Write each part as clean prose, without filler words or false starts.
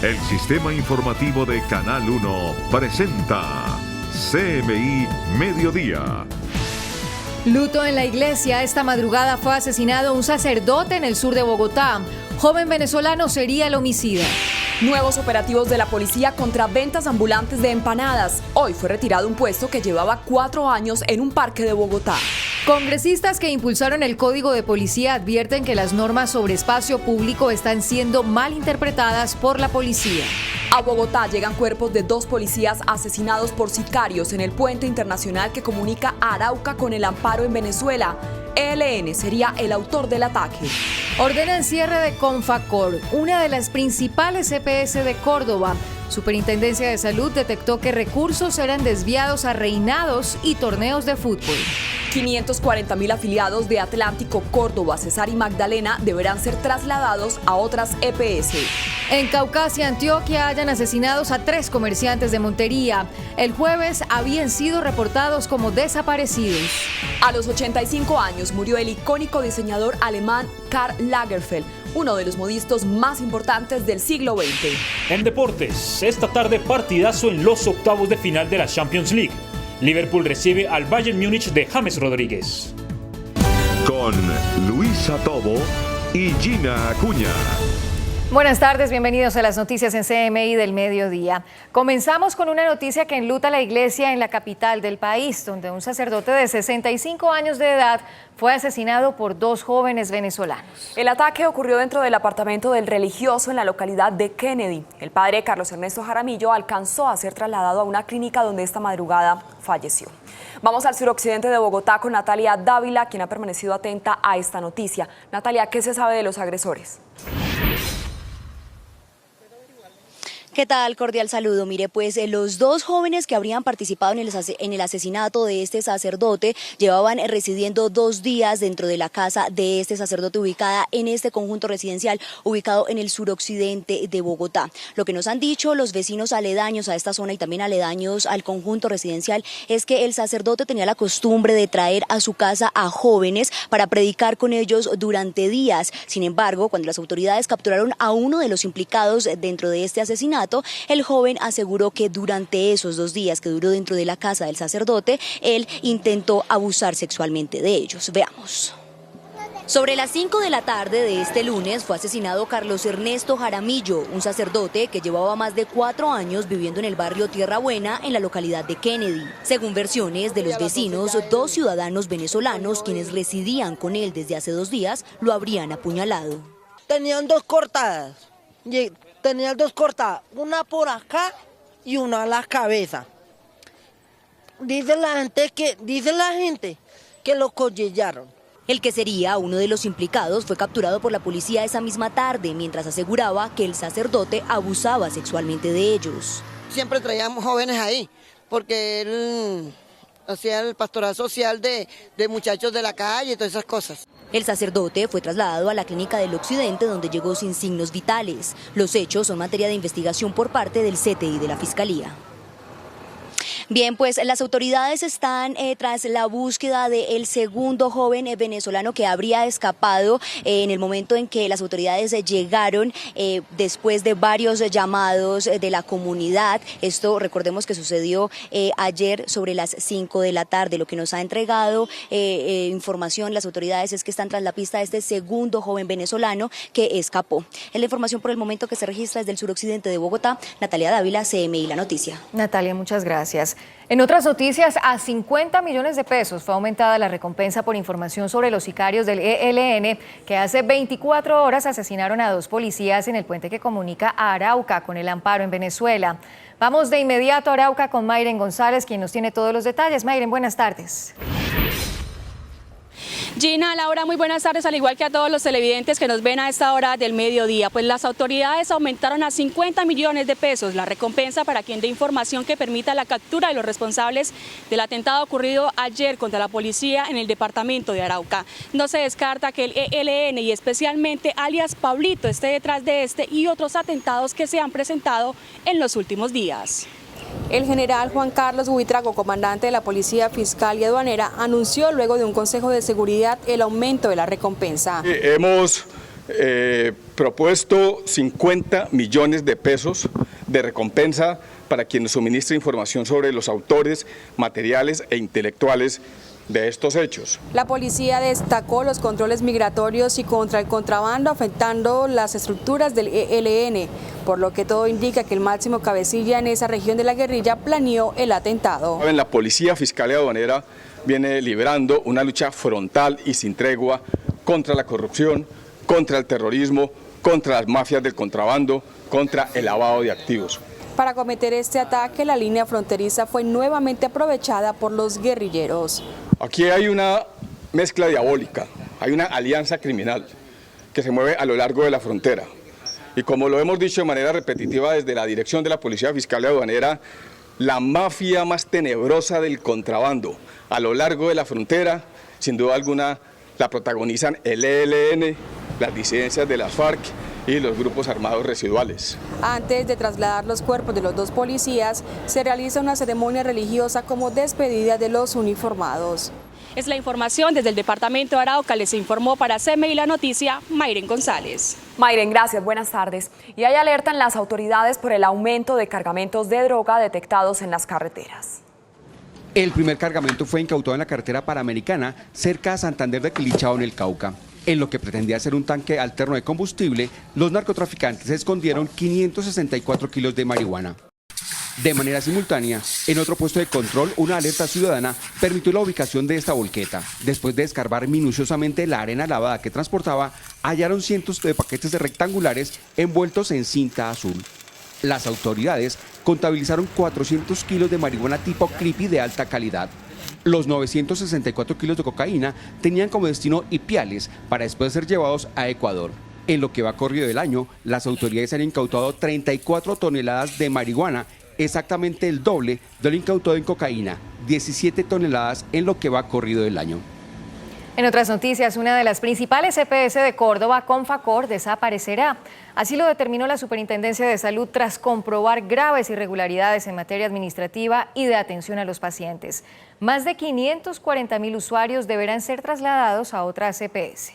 El sistema informativo de Canal 1 presenta CMI Mediodía. Luto en la iglesia. Esta madrugada fue asesinado un sacerdote en el sur de Bogotá. Joven venezolano sería el homicida. Nuevos operativos de la policía contra ventas ambulantes de empanadas. Hoy fue retirado un puesto que llevaba 4 años en un parque de Bogotá. Congresistas que impulsaron el Código de Policía advierten que las normas sobre espacio público están siendo mal interpretadas por la policía. A Bogotá llegan cuerpos de 2 policías asesinados por sicarios en el puente internacional que comunica a Arauca con el Amparo en Venezuela. ELN sería el autor del ataque. Ordenan cierre de Confacor, una de las principales EPS de Córdoba. Superintendencia de Salud detectó que recursos eran desviados a reinados y torneos de fútbol. 540.000 afiliados de Atlántico, Córdoba, Cesar y Magdalena deberán ser trasladados a otras EPS. En Caucasia, Antioquia, hallan asesinados a 3 comerciantes de Montería. El jueves habían sido reportados como desaparecidos. A los 85 años murió el icónico diseñador alemán Karl Lagerfeld, uno de los modistas más importantes del siglo XX. En deportes, esta tarde partidazo en los octavos de final de la Champions League. Liverpool recibe al Bayern Múnich de James Rodríguez. Con Luisa Tobo y Gina Acuña. Buenas tardes, bienvenidos a las noticias en CMI del mediodía. Comenzamos con una noticia que enluta la iglesia en la capital del país, donde un sacerdote de 65 años de edad fue asesinado por 2 jóvenes venezolanos. El ataque ocurrió dentro del apartamento del religioso en la localidad de Kennedy. El padre Carlos Ernesto Jaramillo alcanzó a ser trasladado a una clínica donde esta madrugada falleció. Vamos al suroccidente de Bogotá con Natalia Dávila, quien ha permanecido atenta a esta noticia. Natalia, ¿qué se sabe de los agresores? ¿Qué tal? Cordial saludo. Mire, pues los 2 jóvenes que habrían participado en el asesinato de este sacerdote llevaban residiendo 2 días dentro de la casa de este sacerdote ubicada en este conjunto residencial ubicado en el suroccidente de Bogotá. Lo que nos han dicho los vecinos aledaños a esta zona y también aledaños al conjunto residencial es que el sacerdote tenía la costumbre de traer a su casa a jóvenes para predicar con ellos durante días. Sin embargo, cuando las autoridades capturaron a uno de los implicados dentro de este asesinato, el joven aseguró que durante esos 2 días que duró dentro de la casa del sacerdote, él intentó abusar sexualmente de ellos. Veamos. Sobre las 5 de la tarde de este lunes fue asesinado Carlos Ernesto Jaramillo, un sacerdote que llevaba más de 4 años viviendo en el barrio Tierra Buena, en la localidad de Kennedy. Según versiones de los vecinos, 2 ciudadanos venezolanos quienes residían con él desde hace 2 días lo habrían apuñalado. Tenían 2 cortadas. Tenía 2 cortadas, una por acá y una a la cabeza. Dice la gente que lo collellaron. El que sería uno de los implicados fue capturado por la policía esa misma tarde, mientras aseguraba que el sacerdote abusaba sexualmente de ellos. Siempre traíamos jóvenes ahí, porque él hacía el pastoral social de muchachos de la calle y todas esas cosas. El sacerdote fue trasladado a la clínica del Occidente, donde llegó sin signos vitales. Los hechos son materia de investigación por parte del CTI de la Fiscalía. Bien, pues las autoridades están tras la búsqueda del segundo joven venezolano que habría escapado en el momento en que las autoridades llegaron después de varios llamados de la comunidad. Esto recordemos que sucedió ayer sobre las 5 de la tarde. Lo que nos ha entregado información las autoridades es que están tras la pista de este segundo joven venezolano que escapó. Es la información por el momento que se registra desde el suroccidente de Bogotá. Natalia Dávila, CMI La Noticia. Natalia, muchas gracias. En otras noticias, a 50 millones de pesos fue aumentada la recompensa por información sobre los sicarios del ELN que hace 24 horas asesinaron a 2 policías en el puente que comunica a Arauca con el Amparo en Venezuela. Vamos de inmediato a Arauca con Mayren González, quien nos tiene todos los detalles. Mayren, buenas tardes. Gina, Laura, muy buenas tardes, al igual que a todos los televidentes que nos ven a esta hora del mediodía. Pues las autoridades aumentaron a 50 millones de pesos la recompensa para quien dé información que permita la captura de los responsables del atentado ocurrido ayer contra la policía en el departamento de Arauca. No se descarta que el ELN y especialmente alias Pablito esté detrás de este y otros atentados que se han presentado en los últimos días. El general Juan Carlos Buitrago, comandante de la Policía Fiscal y Aduanera, anunció luego de un consejo de seguridad el aumento de la recompensa. Hemos propuesto 50 millones de pesos de recompensa para quienes suministren información sobre los autores, materiales e intelectuales de estos hechos. La policía destacó los controles migratorios y contra el contrabando afectando las estructuras del ELN, por lo que todo indica que el máximo cabecilla en esa región de la guerrilla planeó el atentado. La Policía Fiscal y Aduanera viene librando una lucha frontal y sin tregua contra la corrupción, contra el terrorismo, contra las mafias del contrabando, contra el lavado de activos. Para cometer este ataque, la línea fronteriza fue nuevamente aprovechada por los guerrilleros. Aquí hay una mezcla diabólica, hay una alianza criminal que se mueve a lo largo de la frontera. Y como lo hemos dicho de manera repetitiva desde la dirección de la Policía Fiscal y Aduanera, la mafia más tenebrosa del contrabando a lo largo de la frontera, sin duda alguna, la protagonizan el ELN, las disidencias de las FARC y los grupos armados residuales. Antes de trasladar los cuerpos de los dos policías, se realiza una ceremonia religiosa como despedida de los uniformados. Es la información desde el departamento de Arauca. Les informó para CMI La Noticia, Mayren González. Mayren, gracias, buenas tardes. Y hay alerta en las autoridades por el aumento de cargamentos de droga detectados en las carreteras. El primer cargamento fue incautado en la carretera Panamericana, cerca a Santander de Quilichao, en el Cauca. En lo que pretendía ser un tanque alterno de combustible, los narcotraficantes escondieron 564 kilos de marihuana. De manera simultánea, en otro puesto de control, una alerta ciudadana permitió la ubicación de esta volqueta. Después de escarbar minuciosamente la arena lavada que transportaba, hallaron cientos de paquetes rectangulares envueltos en cinta azul. Las autoridades contabilizaron 400 kilos de marihuana tipo creepy de alta calidad. Los 964 kilos de cocaína tenían como destino Ipiales para después ser llevados a Ecuador. En lo que va corrido del año, las autoridades han incautado 34 toneladas de marihuana, exactamente el doble de lo incautado en cocaína, 17 toneladas en lo que va corrido del año. En otras noticias, una de las principales EPS de Córdoba, Confacor, desaparecerá. Así lo determinó la Superintendencia de Salud tras comprobar graves irregularidades en materia administrativa y de atención a los pacientes. Más de 540.000 usuarios deberán ser trasladados a otras EPS.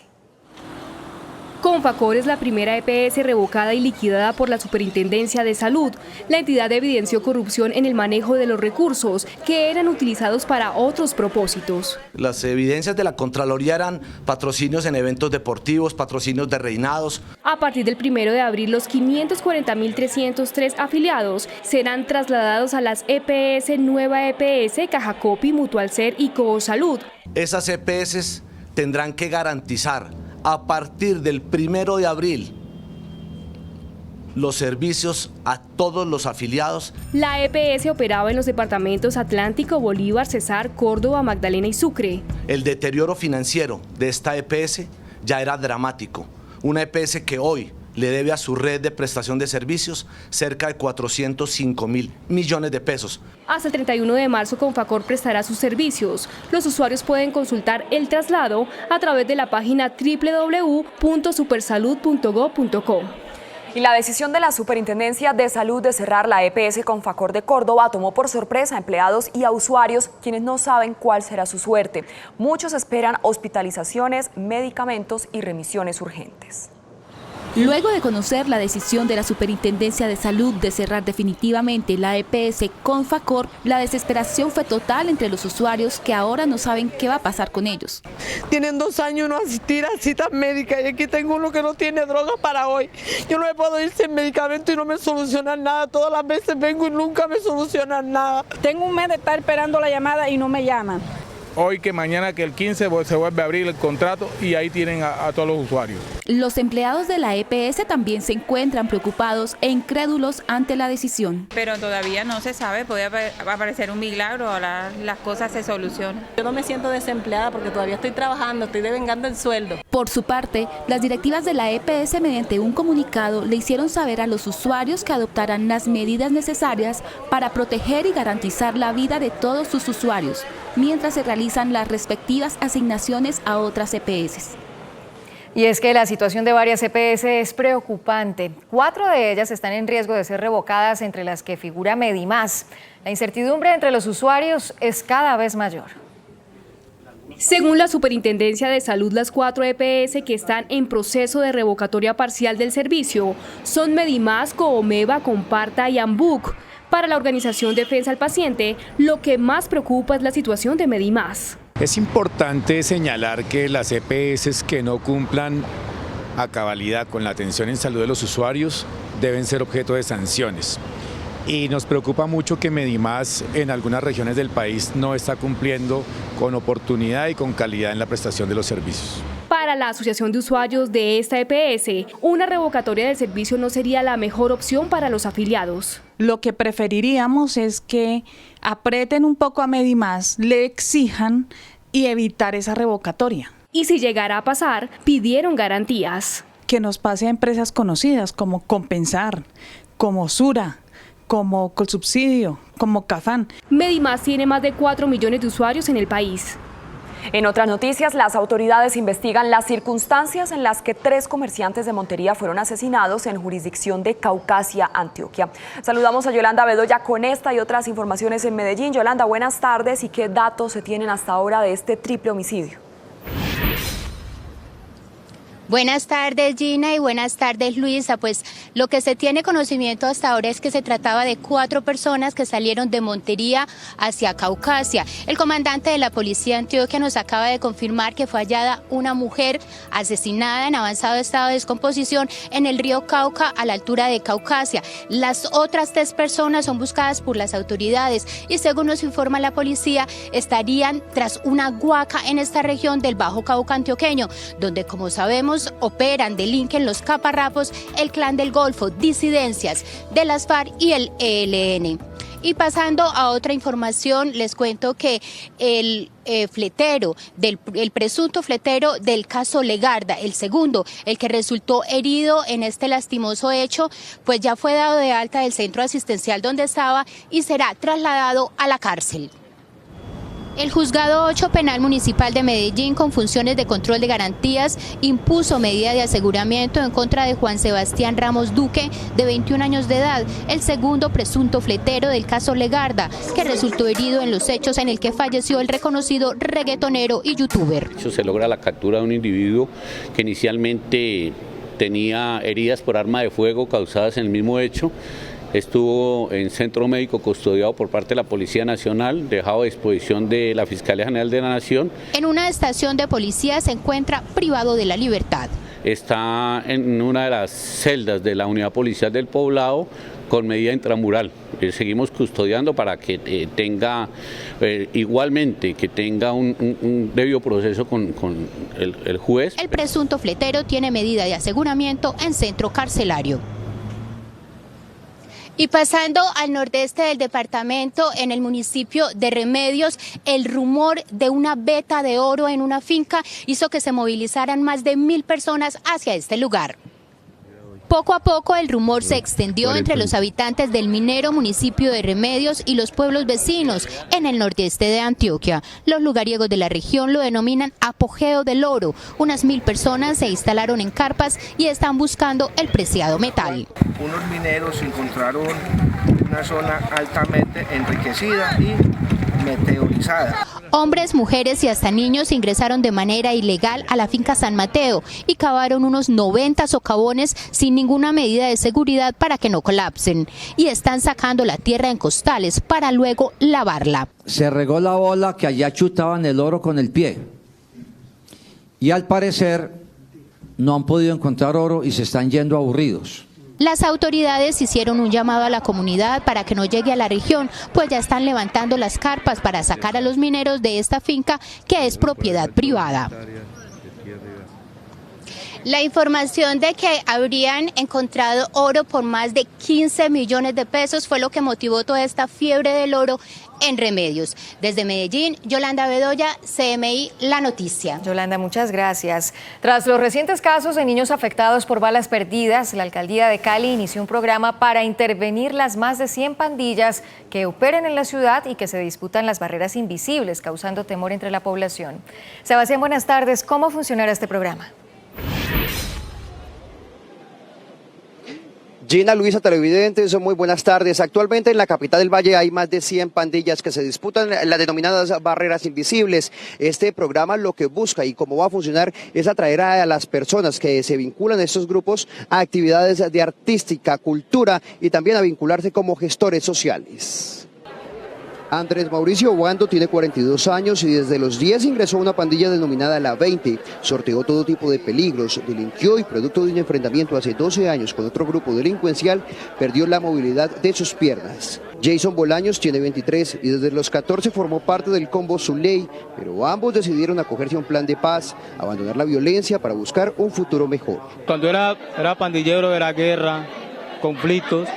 Confacor es la primera EPS revocada y liquidada por la Superintendencia de Salud. La entidad evidenció corrupción en el manejo de los recursos que eran utilizados para otros propósitos. Las evidencias de la Contraloría eran patrocinios en eventos deportivos, patrocinios de reinados. A partir del 1 de abril, los 540.303 afiliados serán trasladados a las EPS Nueva EPS, Cajacopi, Mutualser y Coosalud. Esas EPS tendrán que garantizar a partir del 1 de abril los servicios a todos los afiliados. La EPS operaba en los departamentos Atlántico, Bolívar, Cesar, Córdoba, Magdalena y Sucre. El deterioro financiero de esta EPS ya era dramático. Una EPS que hoy le debe a su red de prestación de servicios cerca de 405.000 millones de pesos. Hasta el 31 de marzo, Confacor prestará sus servicios. Los usuarios pueden consultar el traslado a través de la página www.supersalud.gov.co. Y la decisión de la Superintendencia de Salud de cerrar la EPS Confacor de Córdoba tomó por sorpresa a empleados y a usuarios, quienes no saben cuál será su suerte. Muchos esperan hospitalizaciones, medicamentos y remisiones urgentes. Luego de conocer la decisión de la Superintendencia de Salud de cerrar definitivamente la EPS Confacor, la desesperación fue total entre los usuarios que ahora no saben qué va a pasar con ellos. Tienen 2 años no asistir a citas médicas y aquí tengo uno que no tiene droga para hoy. Yo no me puedo ir sin medicamento y no me solucionan nada. Todas las veces vengo y nunca me solucionan nada. Tengo un mes de estar esperando la llamada y no me llaman. Hoy que mañana que el 15 se vuelve a abrir el contrato y ahí tienen a todos los usuarios. Los empleados de la EPS también se encuentran preocupados e incrédulos ante la decisión. Pero todavía no se sabe, puede aparecer un milagro, las cosas se solucionan. Yo no me siento desempleada porque todavía estoy trabajando, estoy devengando el sueldo. Por su parte, las directivas de la EPS mediante un comunicado le hicieron saber a los usuarios que adoptarán las medidas necesarias para proteger y garantizar la vida de todos sus usuarios, mientras se realizan las respectivas asignaciones a otras EPS. Y es que la situación de varias EPS es preocupante. 4 de ellas están en riesgo de ser revocadas, entre las que figura Medimás. La incertidumbre entre los usuarios es cada vez mayor. Según la Superintendencia de Salud, las 4 EPS que están en proceso de revocatoria parcial del servicio son Medimás, Coomeva, Comparta y Ambuc. Para la organización Defensa al Paciente, lo que más preocupa es la situación de Medimás. Es importante señalar que las EPS que no cumplan a cabalidad con la atención en salud de los usuarios deben ser objeto de sanciones. Y nos preocupa mucho que Medimás en algunas regiones del país no está cumpliendo con oportunidad y con calidad en la prestación de los servicios. Para la Asociación de Usuarios de esta EPS, una revocatoria del servicio no sería la mejor opción para los afiliados. Lo que preferiríamos es que aprieten un poco a Medimás, le exijan y evitar esa revocatoria. Y si llegara a pasar, pidieron garantías. Que nos pase a empresas conocidas como Compensar, como Sura, como Colsubsidio, como Cafán. Medimás tiene más de 4 millones de usuarios en el país. En otras noticias, las autoridades investigan las circunstancias en las que 3 comerciantes de Montería fueron asesinados en jurisdicción de Caucasia, Antioquia. Saludamos a Yolanda Bedoya con esta y otras informaciones en Medellín. Yolanda, buenas tardes. ¿Y qué datos se tienen hasta ahora de este triple homicidio? Buenas tardes, Gina, y buenas tardes, Luisa. Pues lo que se tiene conocimiento hasta ahora es que se trataba de 4 personas que salieron de Montería hacia Caucasia. El comandante de la policía de Antioquia nos acaba de confirmar que fue hallada una mujer asesinada en avanzado estado de descomposición en el río Cauca, a la altura de Caucasia. Las otras 3 personas son buscadas por las autoridades y, según nos informa la policía, estarían tras una huaca en esta región del Bajo Cauca antioqueño, donde, como sabemos, operan, delinquen los caparrapos, el Clan del Golfo, disidencias de las FARC y el ELN. Y pasando a otra información, les cuento que el presunto fletero del caso Legarda, el segundo, el que resultó herido en este lastimoso hecho, pues ya fue dado de alta del centro asistencial donde estaba y será trasladado a la cárcel. El Juzgado 8 Penal Municipal de Medellín, con funciones de control de garantías, impuso medida de aseguramiento en contra de Juan Sebastián Ramos Duque, de 21 años de edad, el segundo presunto fletero del caso Legarda, que resultó herido en los hechos en el que falleció el reconocido reggaetonero y youtuber. Se logra la captura de un individuo que inicialmente tenía heridas por arma de fuego causadas en el mismo hecho. Estuvo en centro médico custodiado por parte de la Policía Nacional, dejado a disposición de la Fiscalía General de la Nación. En una estación de policía se encuentra privado de la libertad. Está en una de las celdas de la Unidad Policial del Poblado con medida intramural. Seguimos custodiando para que tenga, igualmente, que tenga un debido proceso con el juez. El presunto fletero tiene medida de aseguramiento en centro carcelario. Y pasando al nordeste del departamento, en el municipio de Remedios, el rumor de una veta de oro en una finca hizo que se movilizaran más de 1000 personas hacia este lugar. Poco a poco el rumor se extendió entre los habitantes del minero municipio de Remedios y los pueblos vecinos en el nordeste de Antioquia. Los lugariegos de la región lo denominan apogeo del oro. Unas 1000 personas se instalaron en carpas y están buscando el preciado metal. Unos mineros encontraron una zona altamente enriquecida y meteorizada. Hombres, mujeres y hasta niños ingresaron de manera ilegal a la finca San Mateo y cavaron unos 90 socavones sin ninguna medida de seguridad para que no colapsen. Y están sacando la tierra en costales para luego lavarla. Se regó la bola que allá chutaban el oro con el pie. Y al parecer no han podido encontrar oro y se están yendo aburridos. Las autoridades hicieron un llamado a la comunidad para que no llegue a la región, pues ya están levantando las carpas para sacar a los mineros de esta finca que es propiedad privada. La información de que habrían encontrado oro por más de 15 millones de pesos fue lo que motivó toda esta fiebre del oro en Remedios. Desde Medellín, Yolanda Bedoya, CMI, La Noticia. Yolanda, muchas gracias. Tras los recientes casos de niños afectados por balas perdidas, la alcaldía de Cali inició un programa para intervenir las más de 100 pandillas que operan en la ciudad y que se disputan las barreras invisibles, causando temor entre la población. Sebastián, buenas tardes. ¿Cómo funcionará este programa? Gina, Luisa, televidentes, muy buenas tardes. Actualmente en la capital del Valle hay más de 100 pandillas que se disputan las denominadas barreras invisibles. Este programa lo que busca y cómo va a funcionar es atraer a las personas que se vinculan a estos grupos a actividades de artística, cultura y también a vincularse como gestores sociales. Andrés Mauricio Obando tiene 42 años y desde los 10 ingresó a una pandilla denominada La 20. Sorteó todo tipo de peligros, delinquió y producto de un enfrentamiento hace 12 años con otro grupo delincuencial, perdió la movilidad de sus piernas. Jason Bolaños tiene 23 y desde los 14 formó parte del combo Zuley, pero ambos decidieron acogerse a un plan de paz, abandonar la violencia para buscar un futuro mejor. Cuando era pandillero era guerra, conflictos,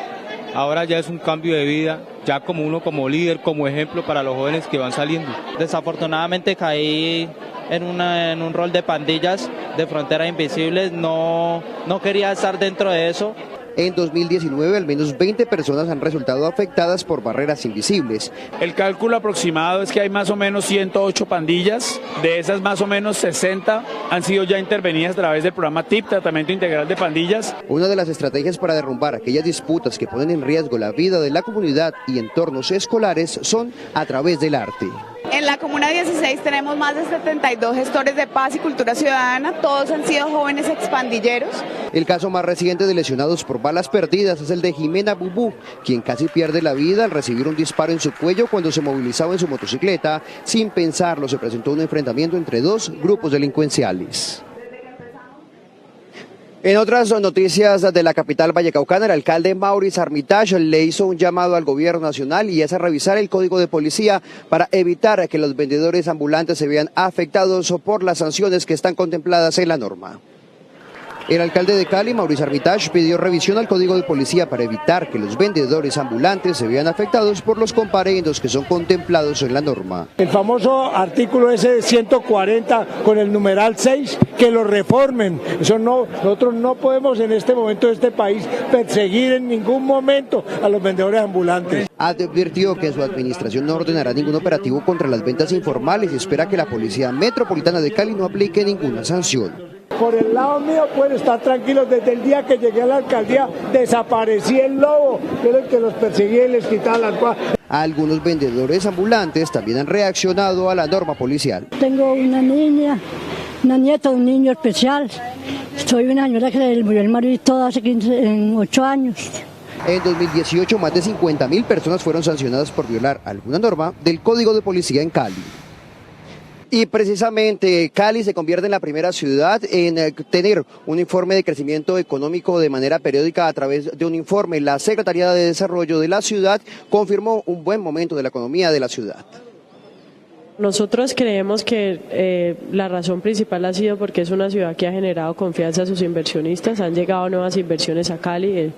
ahora ya es un cambio de vida, ya como uno como líder, como ejemplo para los jóvenes que van saliendo. Desafortunadamente caí en un rol de pandillas, de fronteras invisibles, no quería estar dentro de eso. En 2019, al menos 20 personas han resultado afectadas por barreras invisibles. El cálculo aproximado es que hay más o menos 108 pandillas, de esas más o menos 60 han sido ya intervenidas a través del programa TIP, Tratamiento Integral de Pandillas. Una de las estrategias para derrumbar aquellas disputas que ponen en riesgo la vida de la comunidad y entornos escolares son a través del arte. En la Comuna 16 tenemos más de 72 gestores de paz y cultura ciudadana, todos han sido jóvenes expandilleros. El caso más reciente de lesionados por balas perdidas es el de Jimena Bubú, quien casi pierde la vida al recibir un disparo en su cuello cuando se movilizaba en su motocicleta. Sin pensarlo, se presentó un enfrentamiento entre dos grupos delincuenciales. En otras noticias de la capital vallecaucana, el alcalde Maurice Armitage le hizo un llamado al gobierno nacional y es a revisar el código de policía para evitar que los vendedores ambulantes se vean afectados por las sanciones que están contempladas en la norma. El alcalde de Cali, Maurice Armitage, pidió revisión al código de policía para evitar que los vendedores ambulantes se vean afectados por los comparendos que son contemplados en la norma. El famoso artículo ese de 140 con el numeral 6, que lo reformen. Nosotros no podemos en este momento de este país perseguir en ningún momento a los vendedores ambulantes. Advirtió que su administración no ordenará ningún operativo contra las ventas informales y espera que la Policía Metropolitana de Cali no aplique ninguna sanción. Por el lado mío pueden estar tranquilos, desde el día que llegué a la alcaldía desaparecí el lobo, que era el que los perseguía y les quitaba las cosas. Algunos vendedores ambulantes también han reaccionado a la norma policial. Tengo una niña, una nieta, un niño especial. Soy una señora que le murió el marido hace 8 años. En 2018, más de 50.000 personas fueron sancionadas por violar alguna norma del Código de Policía en Cali. Y precisamente Cali se convierte en la primera ciudad en tener un informe de crecimiento económico de manera periódica a través de un informe. La Secretaría de Desarrollo de la ciudad confirmó un buen momento de la economía de la ciudad. Nosotros creemos que la razón principal ha sido porque es una ciudad que ha generado confianza a sus inversionistas, han llegado nuevas inversiones a Cali,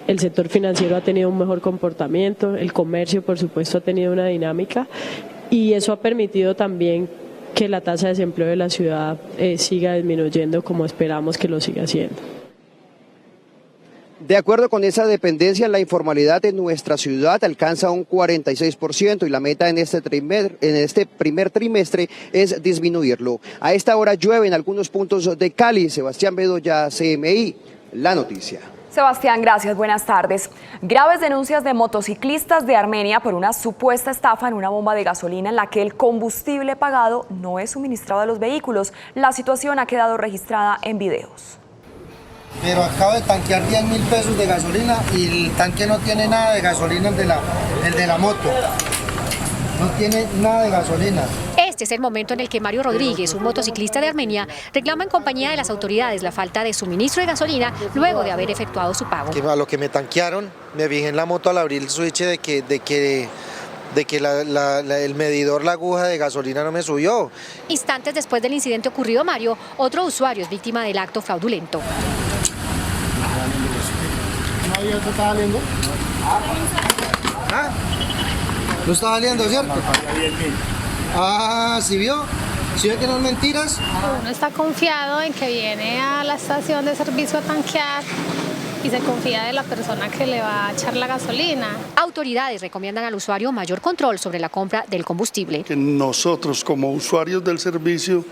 el sector financiero ha tenido un mejor comportamiento, el comercio por supuesto ha tenido una dinámica y eso ha permitido también que la tasa de desempleo de la ciudad siga disminuyendo como esperamos que lo siga haciendo. De acuerdo con esa dependencia, la informalidad en nuestra ciudad alcanza un 46% y la meta en este primer trimestre es disminuirlo. A esta hora llueve en algunos puntos de Cali. Sebastián Bedoya, CMI, la noticia. Sebastián, gracias. Buenas tardes. Graves denuncias de motociclistas de Armenia por una supuesta estafa en una bomba de gasolina en la que el combustible pagado no es suministrado a los vehículos. La situación ha quedado registrada en videos. Pero acabo de tanquear 10.000 pesos de gasolina y el tanque no tiene nada de gasolina, el de la moto. No tiene nada de gasolina. Este es el momento en el que Mario Rodríguez, un motociclista de Armenia, reclama en compañía de las autoridades la falta de suministro de gasolina luego de haber efectuado su pago. A lo que me tanquearon, me fijé en la moto al abrir el switch de que el medidor, la aguja de gasolina no me subió. Instantes después del incidente ocurrido, Mario, otro usuario es víctima del acto fraudulento. ¿No está saliendo? ¿Ah? ¿No está saliendo, cierto? Ah, ¿sí vio? ¿Sí ve que no es mentiras? Uno está confiado en que viene a la estación de servicio a tanquear y se confía de la persona que le va a echar la gasolina. Autoridades recomiendan al usuario mayor control sobre la compra del combustible. Que nosotros como usuarios del servicio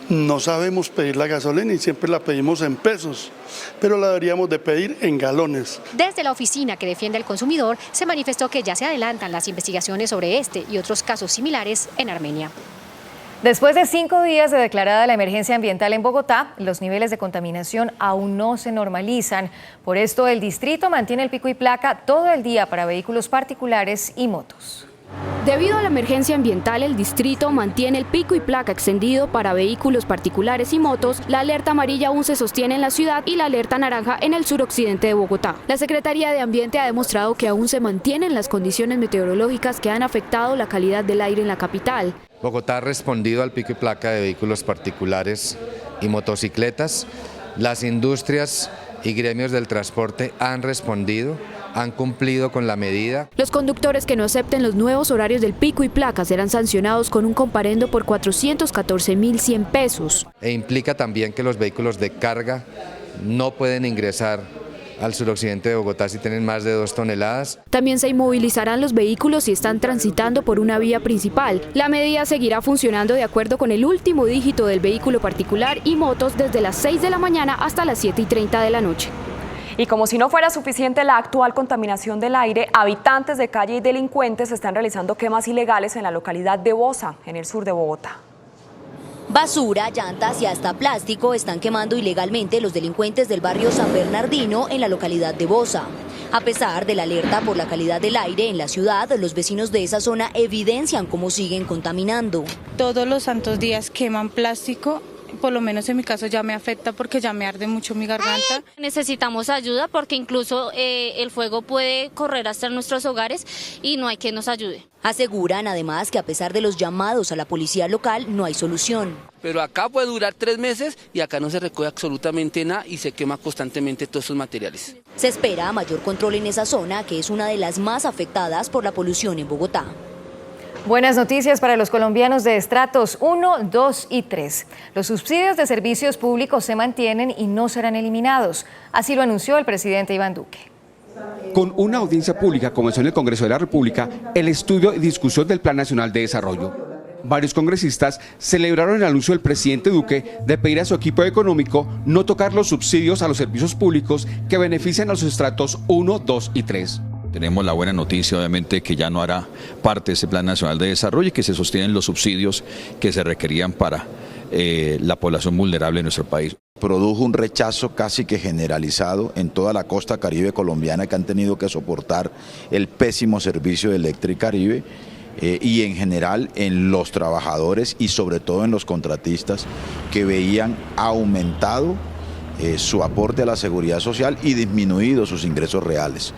no sabemos pedir la gasolina y siempre la pedimos en pesos, pero la deberíamos de pedir en galones. Desde la oficina que defiende al consumidor se manifestó que ya se adelantan las investigaciones sobre este y otros casos similares en Armenia. Después de 5 días de declarada la emergencia ambiental en Bogotá, los niveles de contaminación aún no se normalizan. Por esto, el distrito mantiene el pico y placa todo el día para vehículos particulares y motos. Debido a la emergencia ambiental, el distrito mantiene el pico y placa extendido para vehículos particulares y motos. La alerta amarilla aún se sostiene en la ciudad y la alerta naranja en el suroccidente de Bogotá. La Secretaría de Ambiente ha demostrado que aún se mantienen las condiciones meteorológicas que han afectado la calidad del aire en la capital. Bogotá ha respondido al pico y placa de vehículos particulares y motocicletas. Las industrias y gremios del transporte han respondido, han cumplido con la medida. Los conductores que no acepten los nuevos horarios del pico y placa serán sancionados con un comparendo por 414.100 pesos. E implica también que los vehículos de carga no pueden ingresar al suroccidente de Bogotá si tienen más de 2 toneladas. También se inmovilizarán los vehículos si están transitando por una vía principal. La medida seguirá funcionando de acuerdo con el último dígito del vehículo particular y motos desde las 6 de la mañana hasta las 7:30 de la noche. Y como si no fuera suficiente la actual contaminación del aire, habitantes de calle y delincuentes están realizando quemas ilegales en la localidad de Bosa, en el sur de Bogotá. Basura, llantas y hasta plástico están quemando ilegalmente los delincuentes del barrio San Bernardino en la localidad de Bosa. A pesar de la alerta por la calidad del aire en la ciudad, los vecinos de esa zona evidencian cómo siguen contaminando. Todos los santos días queman plástico. Por lo menos en mi caso ya me afecta porque ya me arde mucho mi garganta. Necesitamos ayuda porque incluso el fuego puede correr hasta nuestros hogares y no hay quien nos ayude. Aseguran además que a pesar de los llamados a la policía local no hay solución. Pero acá puede durar 3 meses y acá no se recoge absolutamente nada y se quema constantemente todos esos materiales. Se espera mayor control en esa zona que es una de las más afectadas por la polución en Bogotá. Buenas noticias para los colombianos de estratos 1, 2 y 3. Los subsidios de servicios públicos se mantienen y no serán eliminados. Así lo anunció el presidente Iván Duque. Con una audiencia pública comenzó en el Congreso de la República el estudio y discusión del Plan Nacional de Desarrollo. Varios congresistas celebraron el anuncio del presidente Duque de pedir a su equipo económico no tocar los subsidios a los servicios públicos que benefician a los estratos 1, 2 y 3. Tenemos la buena noticia, obviamente, que ya no hará parte de ese Plan Nacional de Desarrollo y que se sostienen los subsidios que se requerían para la población vulnerable de nuestro país. Produjo un rechazo casi que generalizado en toda la costa caribe colombiana que han tenido que soportar el pésimo servicio de Electricaribe y en general en los trabajadores y sobre todo en los contratistas que veían aumentado su aporte a la seguridad social y disminuido sus ingresos reales.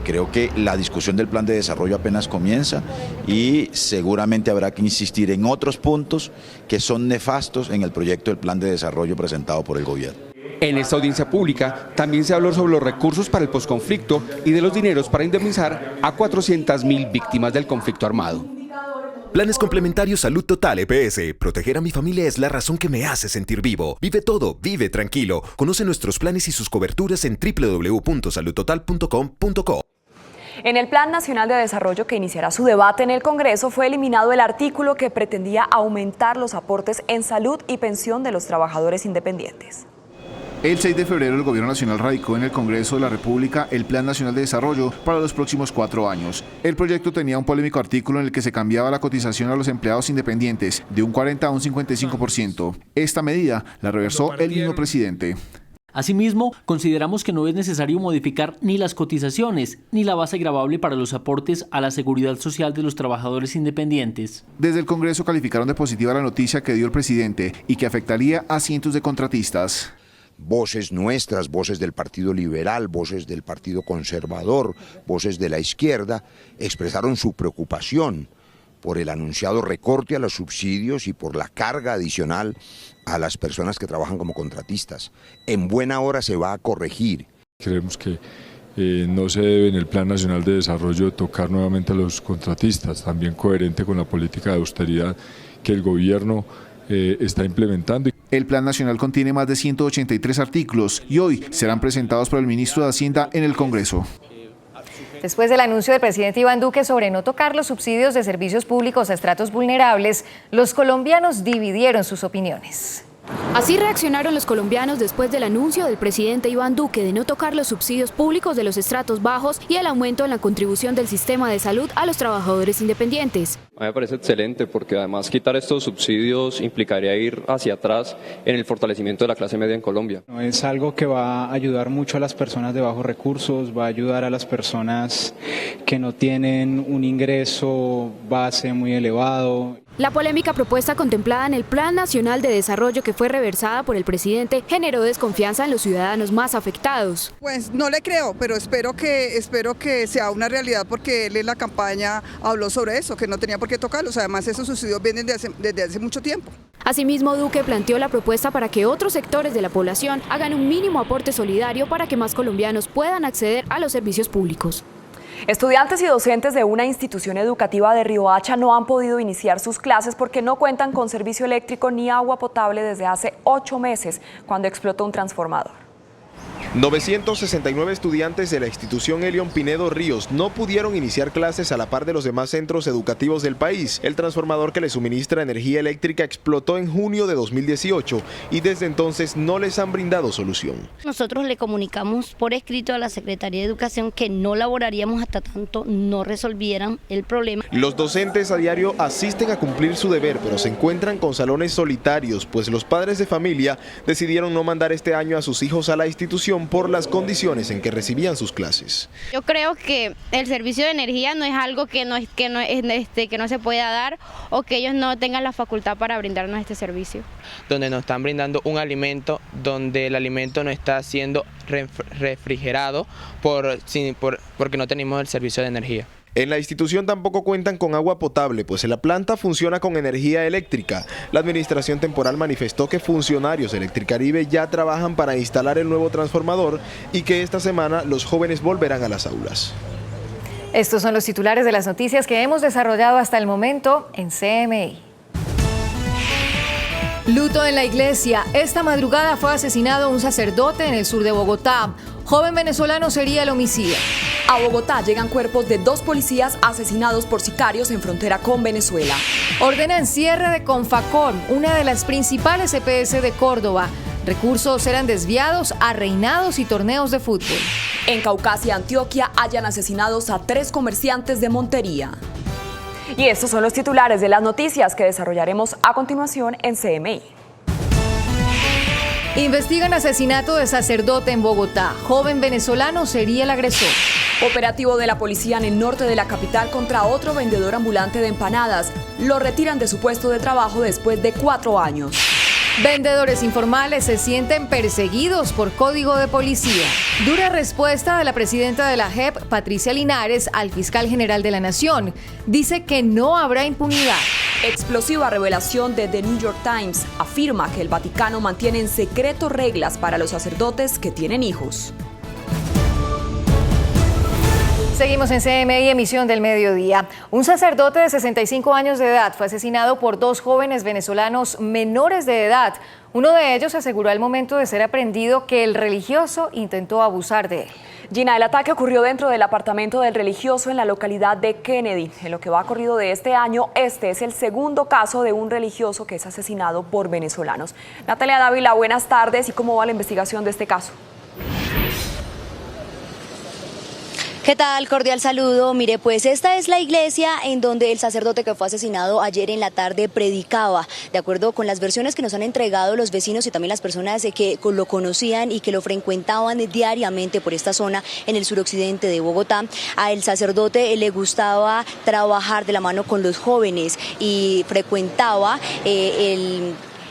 Creo que la discusión del plan de desarrollo apenas comienza y seguramente habrá que insistir en otros puntos que son nefastos en el proyecto del plan de desarrollo presentado por el gobierno. En esta audiencia pública también se habló sobre los recursos para el posconflicto y de los dineros para indemnizar a 400.000 víctimas del conflicto armado. Planes complementarios Salud Total EPS. Proteger a mi familia es la razón que me hace sentir vivo. Vive todo, vive tranquilo. Conoce nuestros planes y sus coberturas en www.saludtotal.com.co. En el Plan Nacional de Desarrollo que iniciará su debate en el Congreso fue eliminado el artículo que pretendía aumentar los aportes en salud y pensión de los trabajadores independientes. El 6 de febrero el Gobierno Nacional radicó en el Congreso de la República el Plan Nacional de Desarrollo para los próximos 4 años. El proyecto tenía un polémico artículo en el que se cambiaba la cotización a los empleados independientes de un 40 a un 55%. Esta medida la reversó el mismo presidente. Asimismo, consideramos que no es necesario modificar ni las cotizaciones ni la base gravable para los aportes a la seguridad social de los trabajadores independientes. Desde el Congreso calificaron de positiva la noticia que dio el presidente y que afectaría a cientos de contratistas. Voces nuestras, voces del Partido Liberal, voces del Partido Conservador, voces de la izquierda, expresaron su preocupación por el anunciado recorte a los subsidios y por la carga adicional a las personas que trabajan como contratistas. En buena hora se va a corregir. Creemos que no se debe en el Plan Nacional de Desarrollo tocar nuevamente a los contratistas, también coherente con la política de austeridad que el gobierno está implementando. El Plan Nacional contiene más de 183 artículos y hoy serán presentados por el ministro de Hacienda en el Congreso. Después del anuncio del presidente Iván Duque sobre no tocar los subsidios de servicios públicos a estratos vulnerables, los colombianos dividieron sus opiniones. Así reaccionaron los colombianos después del anuncio del presidente Iván Duque de no tocar los subsidios públicos de los estratos bajos y el aumento en la contribución del sistema de salud a los trabajadores independientes. A mí me parece excelente porque además quitar estos subsidios implicaría ir hacia atrás en el fortalecimiento de la clase media en Colombia. Es algo que va a ayudar mucho a las personas de bajos recursos, va a ayudar a las personas que no tienen un ingreso base muy elevado. La polémica propuesta contemplada en el Plan Nacional de Desarrollo que fue reversada por el presidente generó desconfianza en los ciudadanos más afectados. Pues no le creo, pero espero que sea una realidad porque él en la campaña habló sobre eso, que no tenía por qué tocarlos. Además, esos subsidios vienen desde hace mucho tiempo. Asimismo, Duque planteó la propuesta para que otros sectores de la población hagan un mínimo aporte solidario para que más colombianos puedan acceder a los servicios públicos. Estudiantes y docentes de una institución educativa de Riohacha no han podido iniciar sus clases porque no cuentan con servicio eléctrico ni agua potable desde hace 8 meses, cuando explotó un transformador. 969 estudiantes de la institución Elión Pinedo Ríos no pudieron iniciar clases a la par de los demás centros educativos del país. El transformador que les suministra energía eléctrica explotó en junio de 2018 y desde entonces no les han brindado solución. Nosotros le comunicamos por escrito a la Secretaría de Educación que no laboraríamos hasta tanto no resolvieran el problema. Los docentes a diario asisten a cumplir su deber, pero se encuentran con salones solitarios, pues los padres de familia decidieron no mandar este año a sus hijos a la institución por las condiciones en que recibían sus clases. Yo creo que el servicio de energía no es algo que no se pueda dar o que ellos no tengan la facultad para brindarnos este servicio. Donde nos están brindando un alimento donde el alimento no está siendo refrigerado porque no tenemos el servicio de energía. En la institución tampoco cuentan con agua potable, pues la planta funciona con energía eléctrica. La administración temporal manifestó que funcionarios de Electricaribe ya trabajan para instalar el nuevo transformador y que esta semana los jóvenes volverán a las aulas. Estos son los titulares de las noticias que hemos desarrollado hasta el momento en CMI. Luto en la iglesia. Esta madrugada fue asesinado un sacerdote en el sur de Bogotá. Joven venezolano sería el homicida. A Bogotá llegan cuerpos de 2 policías asesinados por sicarios en frontera con Venezuela. Ordenan cierre de Confacor, una de las principales EPS de Córdoba. Recursos eran desviados a reinados y torneos de fútbol. En Caucasia, Antioquia, hallan asesinados a 3 comerciantes de Montería. Y estos son los titulares de las noticias que desarrollaremos a continuación en CMI. Investigan asesinato de sacerdote en Bogotá. Joven venezolano sería el agresor. Operativo de la policía en el norte de la capital contra otro vendedor ambulante de empanadas. Lo retiran de su puesto de trabajo después de 4 años. Vendedores informales se sienten perseguidos por código de policía. Dura respuesta de la presidenta de la JEP, Patricia Linares, al fiscal general de la Nación. Dice que no habrá impunidad. Explosiva revelación de The New York Times. Afirma que el Vaticano mantiene en secreto reglas para los sacerdotes que tienen hijos. Seguimos en CMI, emisión del mediodía. Un sacerdote de 65 años de edad fue asesinado por 2 jóvenes venezolanos menores de edad. Uno de ellos aseguró al momento de ser aprehendido que el religioso intentó abusar de él. Gina, el ataque ocurrió dentro del apartamento del religioso en la localidad de Kennedy. En lo que va corrido de este año, este es el segundo caso de un religioso que es asesinado por venezolanos. Natalia Dávila, buenas tardes. ¿Y cómo va la investigación de este caso? ¿Qué tal? Cordial saludo. Mire, pues esta es la iglesia en donde el sacerdote que fue asesinado ayer en la tarde predicaba. De acuerdo con las versiones que nos han entregado los vecinos y también las personas que lo conocían y que lo frecuentaban diariamente por esta zona en el suroccidente de Bogotá, a el sacerdote le gustaba trabajar de la mano con los jóvenes y frecuentaba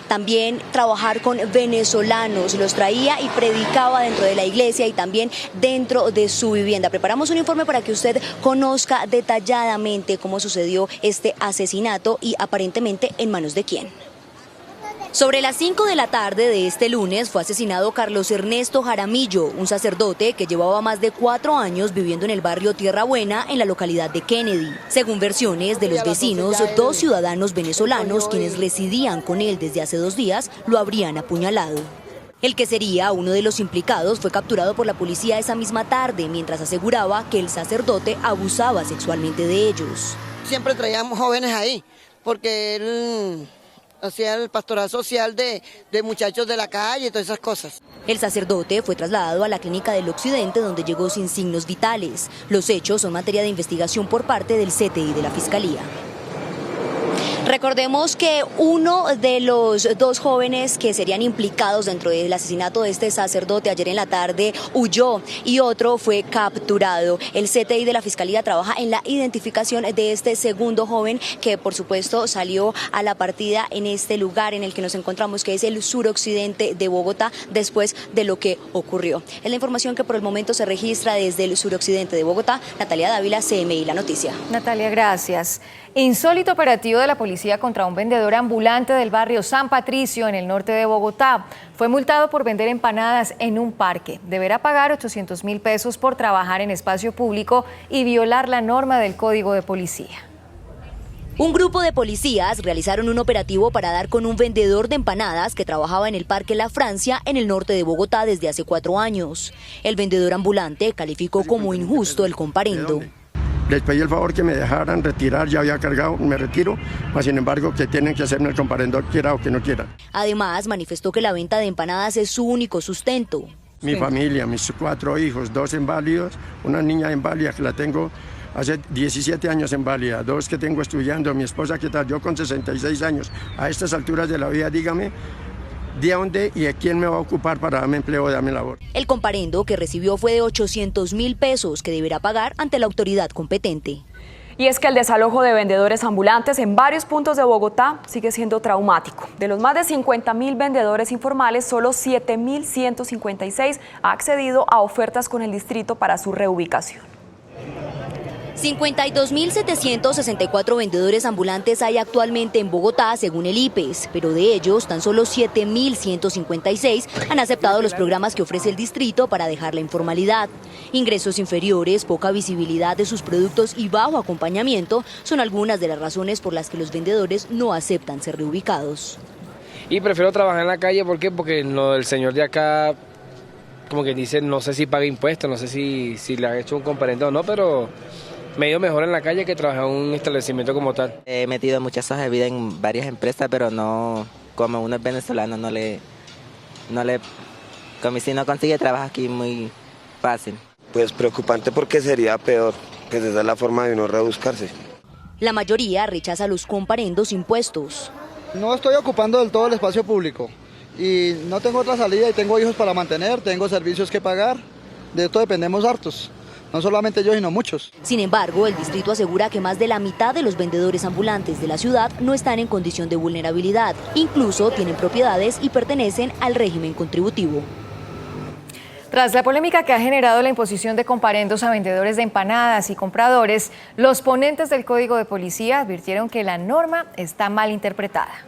también trabajar con venezolanos, los traía y predicaba dentro de la iglesia y también dentro de su vivienda. Preparamos un informe para que usted conozca detalladamente cómo sucedió este asesinato y aparentemente en manos de quién. Sobre las 5 de la tarde de este lunes fue asesinado Carlos Ernesto Jaramillo, un sacerdote que llevaba más de 4 años viviendo en el barrio Tierra Buena, en la localidad de Kennedy. Según versiones de los vecinos, 2 ciudadanos venezolanos quienes residían con él desde hace 2 días lo habrían apuñalado. El que sería uno de los implicados fue capturado por la policía esa misma tarde, mientras aseguraba que el sacerdote abusaba sexualmente de ellos. Siempre traíamos jóvenes ahí, porque él hacía el pastoral social de muchachos de la calle y todas esas cosas. El sacerdote fue trasladado a la clínica del Occidente, donde llegó sin signos vitales. Los hechos son materia de investigación por parte del CTI de la Fiscalía. Recordemos que uno de los 2 jóvenes que serían implicados dentro del asesinato de este sacerdote ayer en la tarde huyó y otro fue capturado. El CTI de la Fiscalía trabaja en la identificación de este segundo joven que por supuesto salió a la partida en este lugar en el que nos encontramos, que es el suroccidente de Bogotá, después de lo que ocurrió. Es la información que por el momento se registra desde el suroccidente de Bogotá. Natalia Dávila, CMI La Noticia. Natalia, gracias. Insólito operativo de la policía contra un vendedor ambulante del barrio San Patricio en el norte de Bogotá. Fue multado por vender empanadas en un parque. Deberá pagar 800.000 pesos por trabajar en espacio público y violar la norma del Código de Policía. Un grupo de policías realizaron un operativo para dar con un vendedor de empanadas que trabajaba en el Parque La Francia en el norte de Bogotá desde hace 4 años. El vendedor ambulante calificó como injusto el comparendo. Les pedí el favor que me dejaran retirar, ya había cargado, me retiro, mas sin embargo que tienen que hacerme el comparendo quiera o que no quiera. Además, manifestó que la venta de empanadas es su único sustento. Mi familia, mis 4 hijos, 2 inválidos, una niña inválida que la tengo hace 17 años inválida, 2 que tengo estudiando, mi esposa que tal, yo con 66 años. A estas alturas de la vida, dígame, ¿de dónde y a quién me va a ocupar para darme empleo o darme labor? El comparendo que recibió fue de 800.000 pesos que deberá pagar ante la autoridad competente. Y es que el desalojo de vendedores ambulantes en varios puntos de Bogotá sigue siendo traumático. De los más de 50.000 vendedores informales, solo 7.156 ha accedido a ofertas con el distrito para su reubicación. 52.764 vendedores ambulantes hay actualmente en Bogotá, según el IPES, pero de ellos tan solo 7.156 han aceptado los programas que ofrece el distrito para dejar la informalidad. Ingresos inferiores, poca visibilidad de sus productos y bajo acompañamiento son algunas de las razones por las que los vendedores no aceptan ser reubicados. Y prefiero trabajar en la calle, ¿por qué? Porque el señor de acá, como que dice, no sé si paga impuestos, no sé si le han hecho un comparendo o no, pero me ha ido mejor en la calle que trabajar en un establecimiento como tal. He metido muchas hojas de vida en varias empresas, pero no, como uno es venezolano, como si no consigue trabajo aquí muy fácil. Pues preocupante porque sería peor, que esa es la forma de uno rebuscarse. La mayoría rechaza los comparendos impuestos. No estoy ocupando del todo el espacio público y no tengo otra salida y tengo hijos para mantener, tengo servicios que pagar, de esto dependemos hartos. No solamente yo, sino muchos. Sin embargo, el distrito asegura que más de la mitad de los vendedores ambulantes de la ciudad no están en condición de vulnerabilidad. Incluso tienen propiedades y pertenecen al régimen contributivo. Tras la polémica que ha generado la imposición de comparendos a vendedores de empanadas y compradores, los ponentes del Código de Policía advirtieron que la norma está mal interpretada.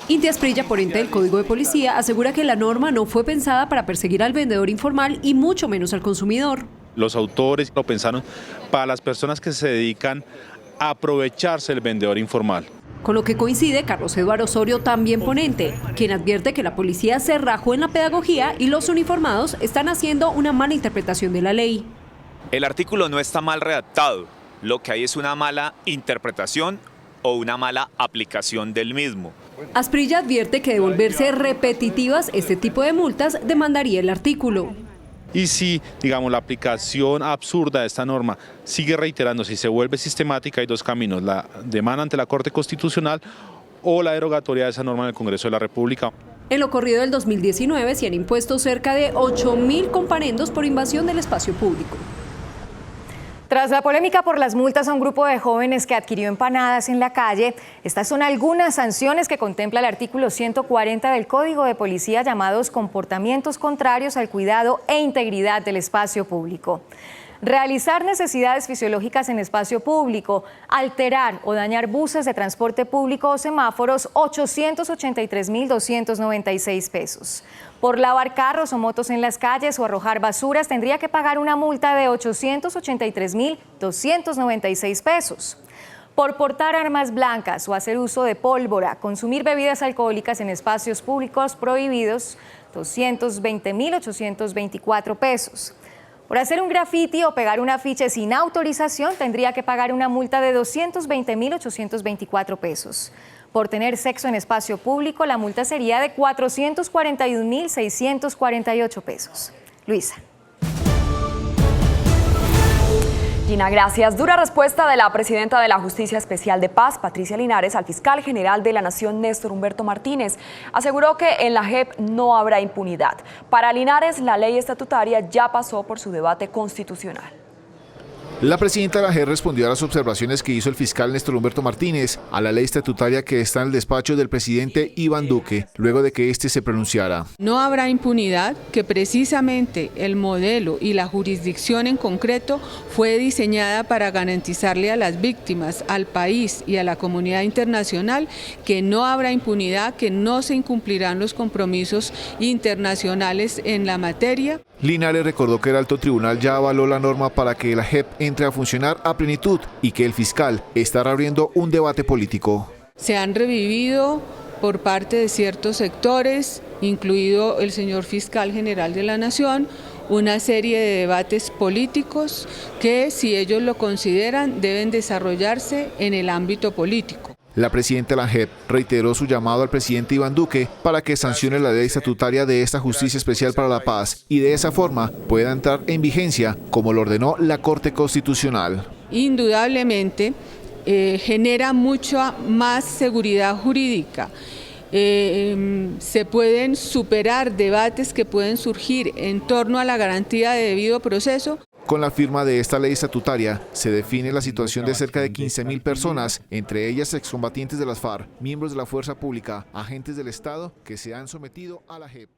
Inti Asprilla, ponente del Código de Policía, asegura que la norma no fue pensada para perseguir al vendedor informal y mucho menos al consumidor. Los autores lo pensaron para las personas que se dedican a aprovecharse del vendedor informal. Con lo que coincide Carlos Eduardo Osorio, también ponente, quien advierte que la policía se rajó en la pedagogía y los uniformados están haciendo una mala interpretación de la ley. El artículo no está mal redactado, lo que hay es una mala interpretación o una mala aplicación del mismo. Asprilla advierte que de volverse repetitivas este tipo de multas demandaría el artículo. Y si, digamos, la aplicación absurda de esta norma sigue reiterándose y se vuelve sistemática, hay 2 caminos: la demanda ante la Corte Constitucional o la derogatoria de esa norma en el Congreso de la República. En lo corrido del 2019 se han impuesto cerca de 8.000 comparendos por invasión del espacio público. Tras la polémica por las multas a un grupo de jóvenes que adquirió empanadas en la calle, estas son algunas sanciones que contempla el artículo 140 del Código de Policía, llamados comportamientos contrarios al cuidado e integridad del espacio público. realizar necesidades fisiológicas en espacio público, alterar o dañar buses de transporte público o semáforos, 883.296 pesos. Por lavar carros o motos en las calles o arrojar basuras, tendría que pagar una multa de 883.296 pesos. Por portar armas blancas o hacer uso de pólvora, consumir bebidas alcohólicas en espacios públicos prohibidos, 220.824 pesos. Por hacer un grafiti o pegar un afiche sin autorización, tendría que pagar una multa de 220.824 pesos. Por tener sexo en espacio público, la multa sería de 441.648 pesos. Luisa. Gina, gracias. Dura respuesta de la presidenta de la Justicia Especial de Paz, Patricia Linares, al fiscal general de la Nación, Néstor Humberto Martínez. Aseguró que en la JEP no habrá impunidad. Para Linares, la ley estatutaria ya pasó por su debate constitucional. La presidenta de la JEP respondió a las observaciones que hizo el fiscal Néstor Humberto Martínez a la ley estatutaria que está en el despacho del presidente Iván Duque, luego de que éste se pronunciara. No habrá impunidad, que precisamente el modelo y la jurisdicción en concreto fue diseñada para garantizarle a las víctimas, al país y a la comunidad internacional que no habrá impunidad, que no se incumplirán los compromisos internacionales en la materia. Linares recordó que el alto tribunal ya avaló la norma para que la JEP entre a funcionar a plenitud y que el fiscal está reabriendo un debate político. Se han revivido por parte de ciertos sectores, incluido el señor fiscal general de la Nación, una serie de debates políticos que, si ellos lo consideran, deben desarrollarse en el ámbito político. La presidenta de la JEP reiteró su llamado al presidente Iván Duque para que sancione la ley estatutaria de esta Justicia Especial para la Paz y de esa forma pueda entrar en vigencia, como lo ordenó la Corte Constitucional. Indudablemente genera mucha más seguridad jurídica. Se pueden superar debates que pueden surgir en torno a la garantía de debido proceso. Con la firma de esta ley estatutaria se define la situación de cerca de 15.000 personas, entre ellas excombatientes de las FARC, miembros de la fuerza pública, agentes del Estado que se han sometido a la JEP.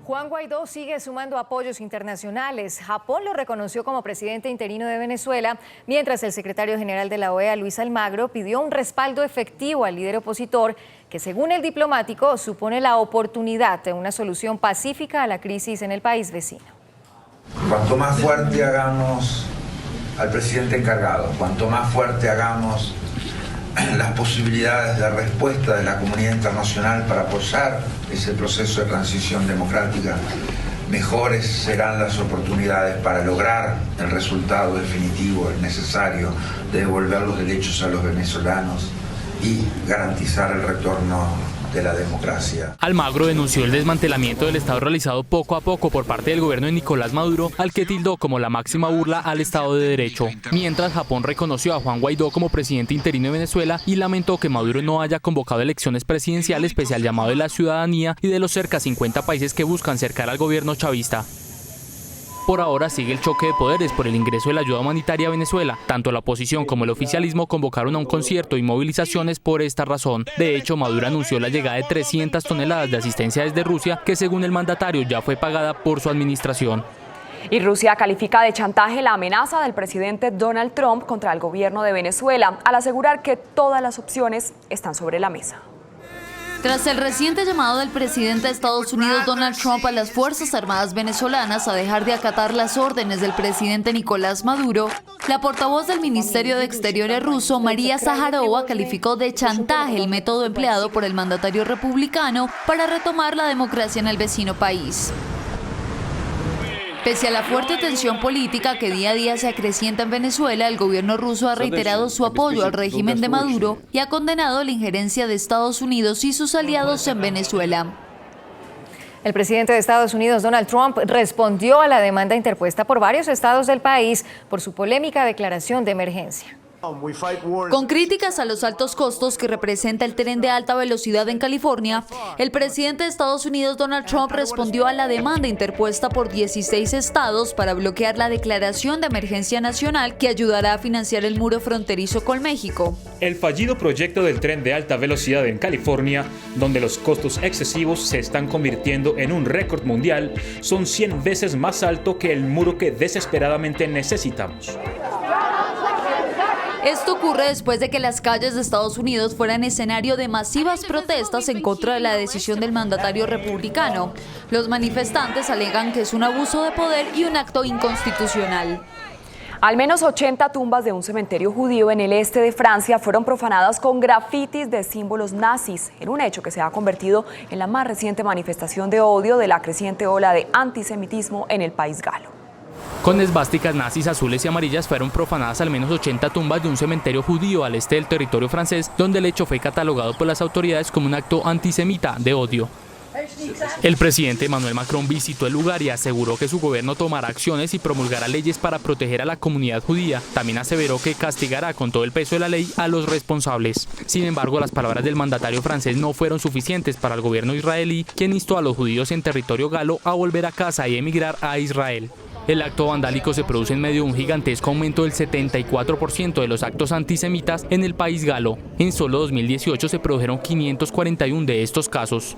Juan Guaidó sigue sumando apoyos internacionales. Japón lo reconoció como presidente interino de Venezuela, mientras el secretario general de la OEA, Luis Almagro, pidió un respaldo efectivo al líder opositor, que según el diplomático supone la oportunidad de una solución pacífica a la crisis en el país vecino. Cuanto más fuerte hagamos al presidente encargado, cuanto más fuerte hagamos las posibilidades de respuesta de la comunidad internacional para apoyar ese proceso de transición democrática, mejores serán las oportunidades para lograr el resultado definitivo, el necesario, de devolver los derechos a los venezolanos y garantizar el retorno de la democracia. Almagro denunció el desmantelamiento del Estado realizado poco a poco por parte del gobierno de Nicolás Maduro, al que tildó como la máxima burla al Estado de Derecho. Mientras, Japón reconoció a Juan Guaidó como presidente interino de Venezuela y lamentó que Maduro no haya convocado elecciones presidenciales pese al llamado de la ciudadanía y de los cerca 50 países que buscan cercar al gobierno chavista. Por ahora sigue el choque de poderes por el ingreso de la ayuda humanitaria a Venezuela. Tanto la oposición como el oficialismo convocaron a un concierto y movilizaciones por esta razón. De hecho, Maduro anunció la llegada de 300 toneladas de asistencia desde Rusia, que según el mandatario ya fue pagada por su administración. Y Rusia califica de chantaje la amenaza del presidente Donald Trump contra el gobierno de Venezuela, al asegurar que todas las opciones están sobre la mesa. Tras el reciente llamado del presidente de Estados Unidos, Donald Trump, a las Fuerzas Armadas venezolanas a dejar de acatar las órdenes del presidente Nicolás Maduro, la portavoz del Ministerio de Exteriores ruso, María Zaharova, calificó de chantaje el método empleado por el mandatario republicano para retomar la democracia en el vecino país. Pese a la fuerte tensión política que día a día se acrecienta en Venezuela, el gobierno ruso ha reiterado su apoyo al régimen de Maduro y ha condenado la injerencia de Estados Unidos y sus aliados en Venezuela. El presidente de Estados Unidos, Donald Trump, respondió a la demanda interpuesta por varios estados del país por su polémica declaración de emergencia. Con críticas a los altos costos que representa el tren de alta velocidad en California, el presidente de Estados Unidos, Donald Trump, respondió a la demanda interpuesta por 16 estados para bloquear la declaración de emergencia nacional que ayudará a financiar el muro fronterizo con México. El fallido proyecto del tren de alta velocidad en California, donde los costos excesivos se están convirtiendo en un récord mundial, son 100 veces más alto que el muro que desesperadamente necesitamos. Esto ocurre después de que las calles de Estados Unidos fueran escenario de masivas protestas en contra de la decisión del mandatario republicano. Los manifestantes alegan que es un abuso de poder y un acto inconstitucional. Al menos 80 tumbas de un cementerio judío en el este de Francia fueron profanadas con grafitis de símbolos nazis, en un hecho que se ha convertido en la más reciente manifestación de odio de la creciente ola de antisemitismo en el país galo. Con esvásticas nazis azules y amarillas fueron profanadas al menos 80 tumbas de un cementerio judío al este del territorio francés, donde el hecho fue catalogado por las autoridades como un acto antisemita de odio. El presidente Emmanuel Macron visitó el lugar y aseguró que su gobierno tomará acciones y promulgará leyes para proteger a la comunidad judía. También aseveró que castigará con todo el peso de la ley a los responsables. Sin embargo, las palabras del mandatario francés no fueron suficientes para el gobierno israelí, quien instó a los judíos en territorio galo a volver a casa y emigrar a Israel. El acto vandálico se produce en medio de un gigantesco aumento del 74% de los actos antisemitas en el país galo. En solo 2018 se produjeron 541 de estos casos.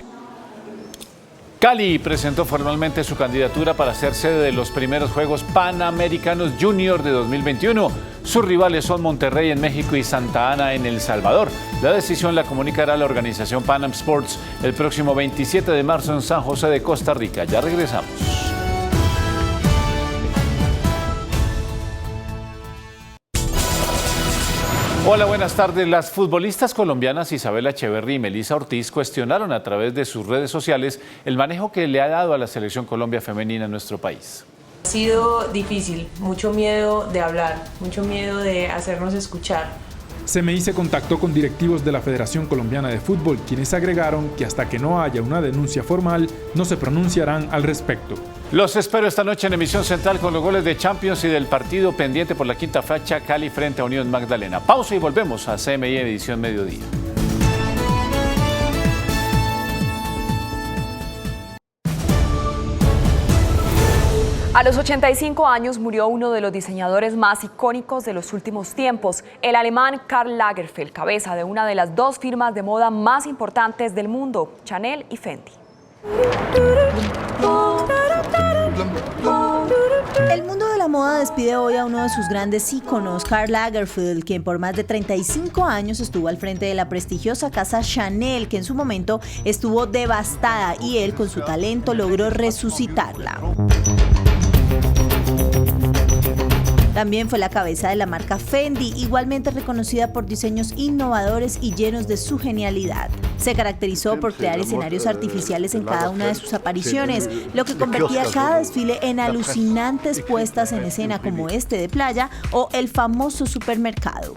Cali presentó formalmente su candidatura para ser sede de los primeros Juegos Panamericanos Junior de 2021. Sus rivales son Monterrey en México y Santa Ana en El Salvador. La decisión la comunicará la organización Pan Am Sports el próximo 27 de marzo en San José de Costa Rica. Ya regresamos. Hola, buenas tardes. Las futbolistas colombianas Isabela Echeverri y Melissa Ortiz cuestionaron a través de sus redes sociales el manejo que le ha dado a la Selección Colombia femenina en nuestro país. Ha sido difícil, mucho miedo de hablar, mucho miedo de hacernos escuchar. CMI se contactó con directivos de la Federación Colombiana de Fútbol, quienes agregaron que hasta que no haya una denuncia formal, no se pronunciarán al respecto. Los espero esta noche en Emisión Central con los goles de Champions y del partido pendiente por la quinta fecha Cali frente a Unión Magdalena. Pausa y volvemos a CMI Edición Mediodía. A los 85 años murió uno de los diseñadores más icónicos de los últimos tiempos, el alemán Karl Lagerfeld, cabeza de una de las dos firmas de moda más importantes del mundo, Chanel y Fendi. El mundo de la moda despide hoy a uno de sus grandes íconos, Karl Lagerfeld, quien por más de 35 años estuvo al frente de la prestigiosa casa Chanel, que en su momento estuvo devastada y él con su talento logró resucitarla. También fue la cabeza de la marca Fendi, igualmente reconocida por diseños innovadores y llenos de su genialidad. Se caracterizó por crear escenarios artificiales en cada una de sus apariciones, lo que convertía cada desfile en alucinantes puestas en escena como este de playa o el famoso supermercado.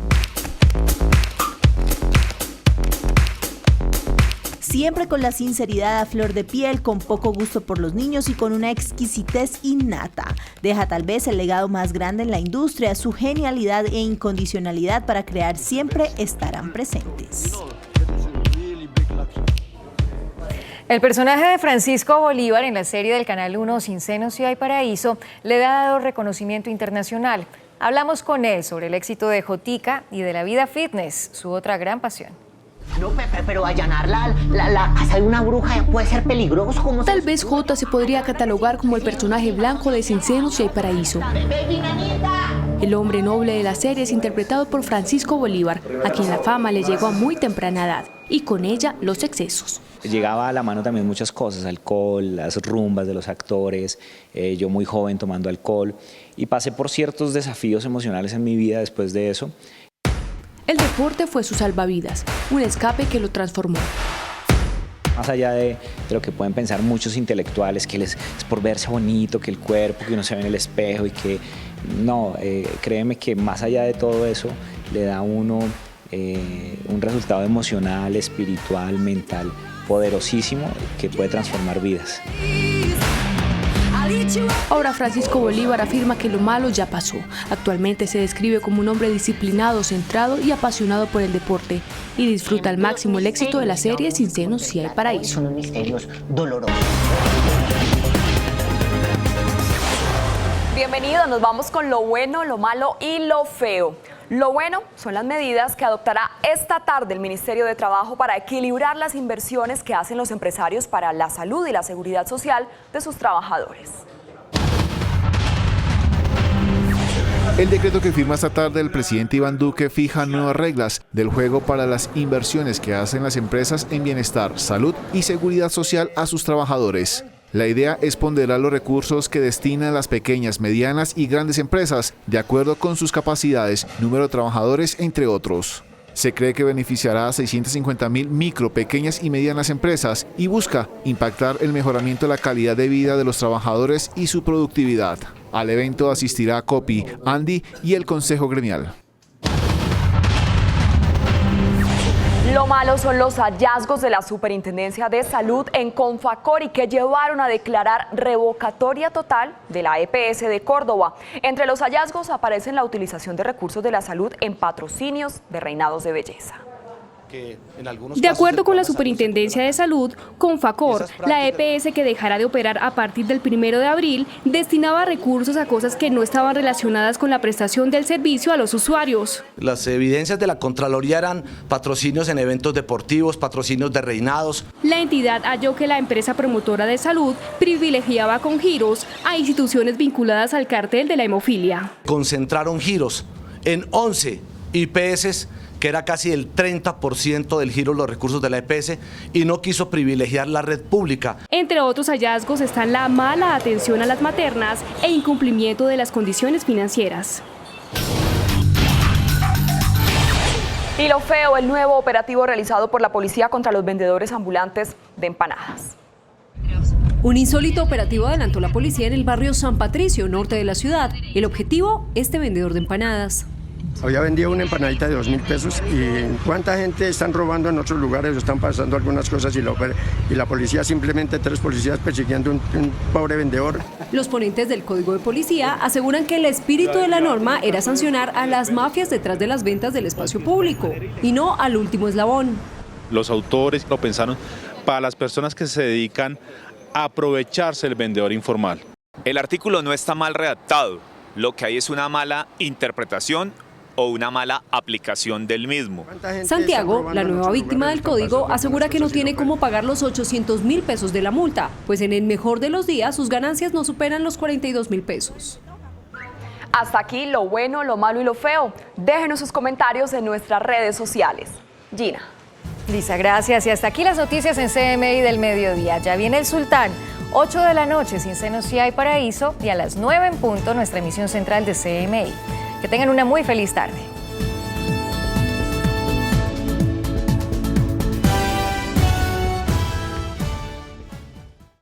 Siempre con la sinceridad a flor de piel, con poco gusto por los niños y con una exquisitez innata. Deja tal vez el legado más grande en la industria, su genialidad e incondicionalidad para crear siempre estarán presentes. El personaje de Francisco Bolívar en la serie del Canal 1 Sin Senos y Hay Paraíso le ha dado reconocimiento internacional. Hablamos con él sobre el éxito de Jotica y de la vida fitness, su otra gran pasión. No, pero allanar la casa de una bruja puede ser peligroso. Tal vez Jota se podría catalogar como el personaje blanco de Sin Senos y Hay Paraíso. El hombre noble de la serie es interpretado por Francisco Bolívar, a quien la fama le llegó a muy temprana edad, y con ella los excesos. Llegaba a la mano también muchas cosas, alcohol, las rumbas de los actores, yo muy joven tomando alcohol, y pasé por ciertos desafíos emocionales en mi vida después de eso. El deporte fue su salvavidas, un escape que lo transformó. Más allá de lo que pueden pensar muchos intelectuales, que es por verse bonito, que el cuerpo, que uno se ve en el espejo y que no, créeme que más allá de todo eso le da a uno un resultado emocional, espiritual, mental, poderosísimo que puede transformar vidas. Ahora Francisco Bolívar afirma que lo malo ya pasó. Actualmente se describe como un hombre disciplinado, centrado y apasionado por el deporte y disfruta al máximo el éxito de la serie Sin senos si hay paraíso. Son unos misterios dolorosos. Bienvenidos, nos vamos con lo bueno, lo malo y lo feo. Lo bueno son las medidas que adoptará esta tarde el Ministerio de Trabajo para equilibrar las inversiones que hacen los empresarios para la salud y la seguridad social de sus trabajadores. El decreto que firma esta tarde el presidente Iván Duque fija nuevas reglas del juego para las inversiones que hacen las empresas en bienestar, salud y seguridad social a sus trabajadores. La idea es ponderar los recursos que destinan las pequeñas, medianas y grandes empresas, de acuerdo con sus capacidades, número de trabajadores, entre otros. Se cree que beneficiará a 650.000 micro, pequeñas y medianas empresas y busca impactar el mejoramiento de la calidad de vida de los trabajadores y su productividad. Al evento asistirá COPI, Andy y el Consejo Gremial. Lo malo son los hallazgos de la Superintendencia de Salud en Confacori que llevaron a declarar revocatoria total de la EPS de Córdoba. Entre los hallazgos aparecen la utilización de recursos de la salud en patrocinios de reinados de belleza. De acuerdo con la Superintendencia de Salud, Confacor, la EPS que dejará de operar a partir del 1 de abril, destinaba recursos a cosas que no estaban relacionadas con la prestación del servicio a los usuarios. Las evidencias de la Contraloría eran patrocinios en eventos deportivos, patrocinios de reinados. La entidad halló que la empresa promotora de salud privilegiaba con giros a instituciones vinculadas al cártel de la hemofilia. Concentraron giros en 11 IPS, que era casi el 30% del giro de los recursos de la EPS, y no quiso privilegiar la red pública. Entre otros hallazgos están la mala atención a las maternas e incumplimiento de las condiciones financieras. Y lo feo, el nuevo operativo realizado por la policía contra los vendedores ambulantes de empanadas. Un insólito operativo adelantó la policía en el barrio San Patricio, norte de la ciudad. El objetivo, este vendedor de empanadas. Había vendido una empanadita de 2.000 pesos y cuánta gente están robando en otros lugares, están pasando algunas cosas y la policía, simplemente 3 policías persiguiendo un pobre vendedor. Los ponentes del Código de Policía aseguran que el espíritu de la norma era sancionar a las mafias detrás de las ventas del espacio público y no al último eslabón. Los autores lo pensaron para las personas que se dedican a aprovecharse del vendedor informal. El artículo no está mal redactado, lo que hay es una mala interpretación o una mala aplicación del mismo. Santiago, la nueva víctima del código, asegura que no tiene cómo pagar los 800.000 pesos de la multa, pues en el mejor de los días sus ganancias no superan los 42.000 pesos. Hasta aquí lo bueno, lo malo y lo feo. Déjenos sus comentarios en nuestras redes sociales. Gina. Lisa, gracias. Y hasta aquí las noticias en CMI del mediodía. Ya viene el Sultán. 8 de la noche, Sin senos si hay paraíso, y a las 9 en punto nuestra emisión central de CMI. Que tengan una muy feliz tarde.